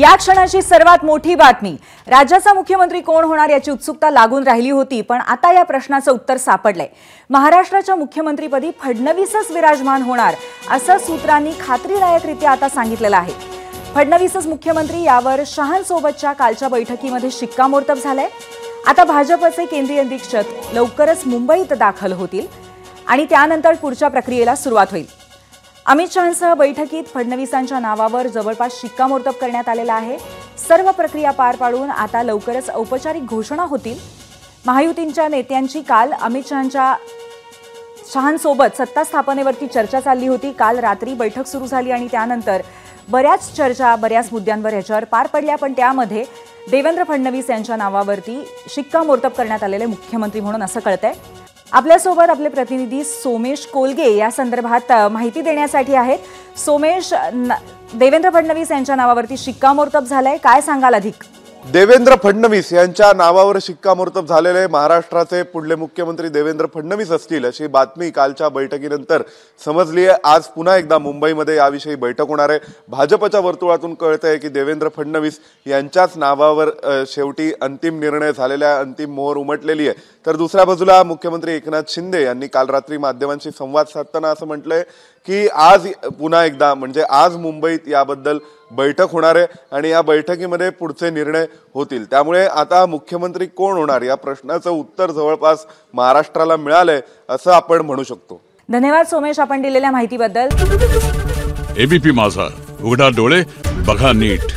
या क्षणाची सर्वात मोठी बातमी, राज्याचा मुख्यमंत्री कोण होणार याची उत्सुकता लागून राहिली होती, पण आता या प्रश्नाचं उत्तर सापडलंय। महाराष्ट्राच्या मुख्यमंत्रीपदी फडणवीसच विराजमान होणार असं सूत्रांनी खात्रीलायकरित्या आता सांगितलेलं आहे। फडणवीसच मुख्यमंत्री यावर शहांसोबतच्या कालच्या बैठकीमध्ये शिक्कामोर्तब झालंय। आता भाजपचे केंद्रीय निरीक्षक लवकरच मुंबईत दाखल होतील आणि त्यानंतर पुढच्या प्रक्रियेला सुरुवात होईल। अमित शहांसह बैठकीत फडणवीसांच्या नावावर जवळपास शिक्कामोर्तब करण्यात आलेला आहे। सर्व प्रक्रिया पार पाडून आता लवकरच औपचारिक घोषणा होतील। महायुतीच्या नेत्यांची काल अमित शहांसोबत सत्ता स्थापनेवरती चर्चा चालली होती। काल रात्री बैठक सुरू झाली आणि त्यानंतर बऱ्याच चर्चा बऱ्याच मुद्द्यांवर याच्यावर पार पडल्या, पण त्यामध्ये देवेंद्र फडणवीस यांच्या नावावरती शिक्कामोर्तब करण्यात आलेले मुख्यमंत्री म्हणून असं कळतंय। आपल्यासोबत आपले प्रतिनिधी सोमेश कोलगे या संदर्भात माहिती देण्यासाठी आहेत। सोमेश, देवेंद्र फडणवीस यांच्या नावावरती शिक्कामोर्तब झालंय, काय सांगाल अधिक? देवेंद्र फडणवीस यांच्या नावावर शिक्कामोर्तब झालेले महाराष्ट्राचे पुढले मुख्यमंत्री देवेंद्र फडणवीस असतील अशी बातमी कालच्या बैठकीनंतर समजली आहे। आज पुन्हा एकदा मुंबईमध्ये याविषयी बैठक होणार आहे। भाजपच्या वर्तुळातून कळतंय की देवेंद्र फडणवीस यांच्याच नावावर शेवटी अंतिम निर्णय झालेला, अंतिम मोहर उमटलेली आहे। तर दुसऱ्या बाजूला मुख्यमंत्री एकनाथ शिंदे यांनी काल रात्री माध्यमांशी संवाद साधताना असं म्हटलंय की आज पुन्हा एकदा म्हणजे आज मुंबईत याबद्दल बैठक होणार आहे आणि या बैठकीमध्ये पुढचे निर्णय होतील। त्यामुळे आता मुख्यमंत्री कोण होणार या प्रश्नाचं उत्तर जवळपास महाराष्ट्राला मिळालंय असं आपण म्हणू शकतो। धन्यवाद सोमेश, आपण दिलेल्या माहितीबद्दल। एबीपी माझा, उघडा डोळे बघा नीट।